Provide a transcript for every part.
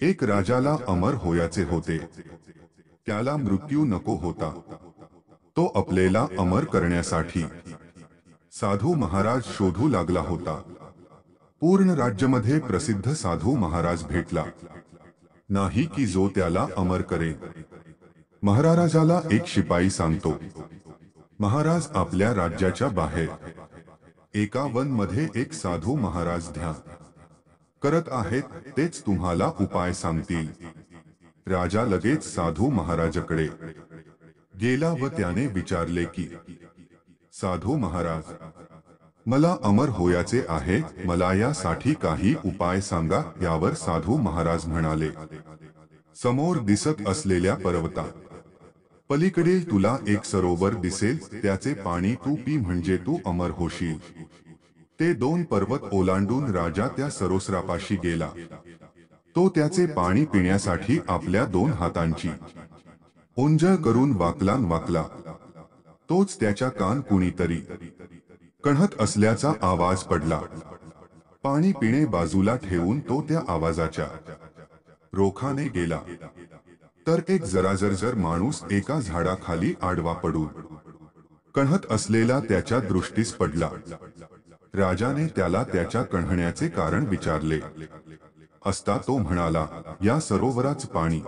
एक राजाला अमर होयाचे होते. त्याला मृत्यू नको होता. तो आपल्याला अमर करण्यासाठी साधू महाराज शोधू लागला होता. पूर्ण राज्यामध्ये प्रसिद्ध साधू महाराज भेटला नाही की जो त्याला अमर करेल. महाराजाला एक शिपाई सांगतो, महाराज आपल्या राज्याच्या बाहेर एका वन मध्ये एक साधू महाराज ध्यान करत आहेत, तेच तुम्हाला उपाय सांगतील. राजा लगेच साधू महाराजाकडे गेला व त्याने विचारले की, साधू महाराज, मला अमर होयाचे आहे, मला यासाठी काही उपाय सांगा. यावर साधू महाराज म्हणाले, समोर दिसत असलेल्या पर्वता पलीकडे तुला एक सरोवर दिसेल, त्याचे पाणी तू पी म्हणजे तू अमर होशील. ते 2 पर्वत ओलांडून राजा त्या सरोवरापाशी गेला. तो त्याचे पाणी पिण्यासाठी आपल्या 2 हातांची ओंजळ करून वाकला. तोच त्याच्या कान कुणीतरी कणहत असल्याचा आवाज पडला. पाणी पिणे बाजूला ठेवून तो त्या आवाजाच्या रोखाने गेला, तर एक जराजर माणूस एका झाडाखाली आडवा पडून कणहत असलेला त्याच्या दृष्टीस पडला. राजाने त्याला त्याच्या कणहण्याचे कारण विचारले असता तो म्हणाला, या सरोवराच पाणी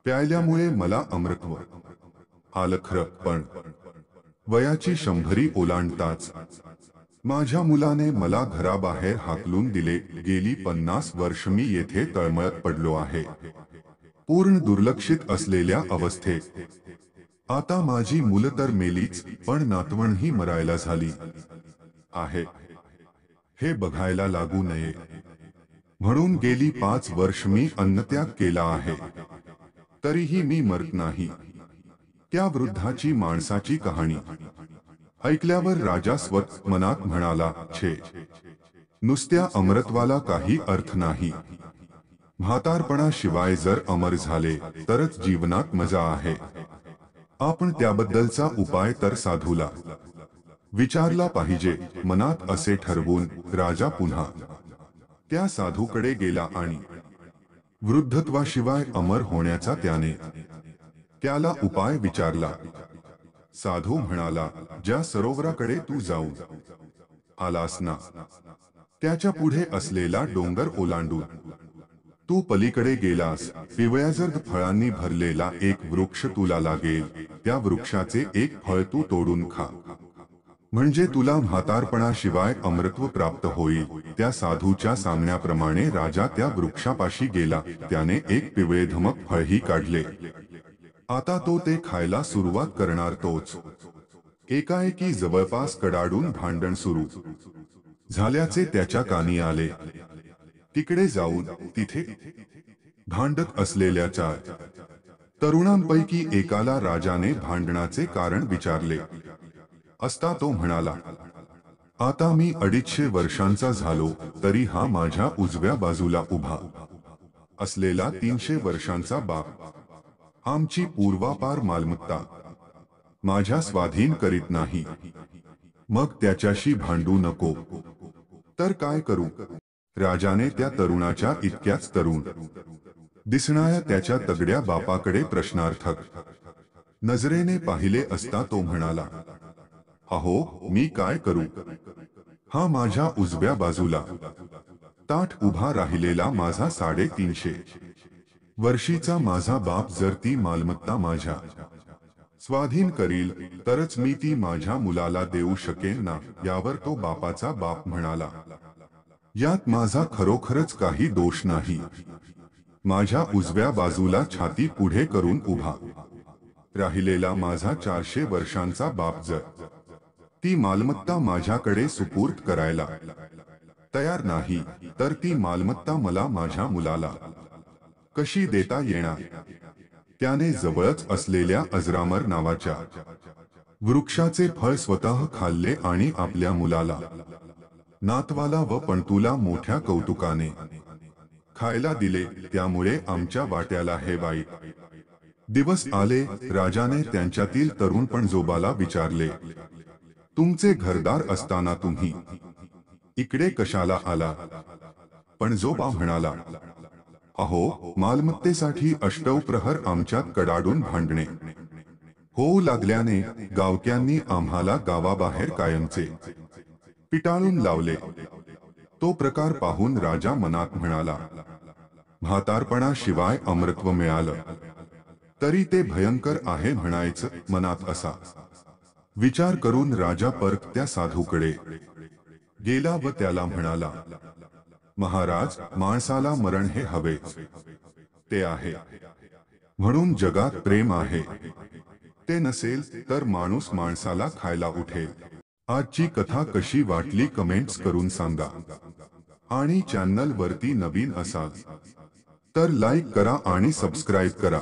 प्यायल्यामुळे मला अमृतत्व आलं खरं, पण वयाची 100 ओलांडताच माझ्या मुलाने मला घराबाहेर हाकलून दिले. गेली 50 वर्ष मी येथे तळमळत पडलो आहे, पूर्ण दुर्लक्षित असलेल्या अवस्थेत. आता माझी मुलं तर मेलीच, पण नातवंडही मरायला झाली आहे. हे बघायला लागू नये म्हणून गेली 5 वर्ष मी अन्नत्याग केला आहे, तरीही मी मरत नाही. त्या वृद्धाची माणसाची कहाणी ऐकल्यावर राजा स्वतः मनात म्हणाला, छे, नुसत्या अमरत्वाला काही अर्थ नाही. म्हातारपणाशिवाय जर अमर झाले तरच जीवनात मजा आहे. आपण त्याबद्दलचा उपाय तर साधूला विचारला पाहिजे. मनात असे ठरवून राजा पुन्हा त्या साधूकडे गेला आणि वृद्धत्वाशिवाय अमर होण्याचा त्याला उपाय विचारला. साधू म्हणाला, ज्या सरोवराकडे तू जाऊन आलास ना, त्याच्या पुढे असलेला डोंगर ओलांडून तू पलीकडे गेलास, पिवळ्याजर्द फळांनी भरलेला एक वृक्ष तुला लागेल. त्या वृक्षाचे एक फळ तू तोडून खा, म्हणजे तुला म्हातारपणाशिवाय अमृतत्व प्राप्त होईल. त्या साधूच्या सांगण्याप्रमाणे राजा त्या वृक्षापाशी गेला. त्याने एक पिवळे धमक फळही काढले. आता तो ते खायला सुरुवात करणार तोच एकाएकी जवळपास कडाडून भांडण सुरू झाल्याचे त्याच्या कानी आले. तिकडे जाऊन तिथे भांडत असलेल्या 4 तरुणांपैकी एकाला राजाने भांडणाचे कारण विचारले असता तो म्हणाला, आता मी 250 वर्षांचा झालो, तरी हा माझ्या उजव्या बाजूला उभा असलेला 300 वर्षांचा बाप आमची पूर्वापार मालमत्ता माझ्या स्वाधीन करीत नाही. मग त्याच्याशी भांडू नको तर काय करू? राजाने त्या तरुणाच्या इतक्याच तरुण दिसणाऱ्या त्याच्या तगड्या बापाकडे प्रश्नार्थक नजरेने पाहिले असता तो म्हणाला, अहो, मी काय करू? हा माझ्या उजव्या बाजूला ताठ उभा राहिलेला माझा 350 वर्षीचा माझा बाप जर ती मालमत्ता माझ्या स्वाधीन करील तरच मी ती माझ्या मुलाला देऊ शकेन ना. यावर तो बापाचा बाप म्हणाला, यात माझा खरोखरच काही दोष नाही. माझ्या उजव्या बाजूला छाती पुढे करून उभा राहिलेला माझा 400 वर्षांचा बाप जर ती मालमत्ता माझ्याकडे सुपूर्द करायला तयार नाही, तर ती मालमत्ता मला माझ्या मुलाला कशी देता येणार? त्याने जवळच असलेल्या अजरामर नावाच्या वृक्षाचे फळ स्वतः खाल्ले आणि आपल्या मुलाला, नातवाला व पणतूला मोठ्या कौतुकाने खायला दिले. त्यामुळे आमच्या वाट्याला हे वाईट दिवस आले. राजाने त्यांच्यातील तरुण पणजोबाला विचारले, तुमचे घरदार असताना तुम्ही इकडे कशाला आला? पणजोबा म्हणाला, अहो, मालमत्तेसाठी अष्टौ प्रहर आमच्यात कडाडून भांडणे होऊ लागल्याने गावक्यांनी आम्हाला गावाबाहेर कायमचे पिटाळून लावले। तो प्रकार पाहून राजा मनात म्हणाला, म्हातारपणाशिवाय अमृतत्व मिळालं तरी ते भयंकर आहे म्हणायचं मनात असा विचार करून राजा परत त्या साधूकडे गेला व त्याला म्हणाला, महाराज, माणसाला मरण हे हवे ते आहे म्हणून जगात प्रेम आहे, ते नसेल तर माणूस माणसाला खायला उठेल। आजची कथा कशी वाटली कमेंट्स करून सांगा आणि चॅनल वरती नवीन असाल तर लाईक करा आणि सबस्क्राईब करा।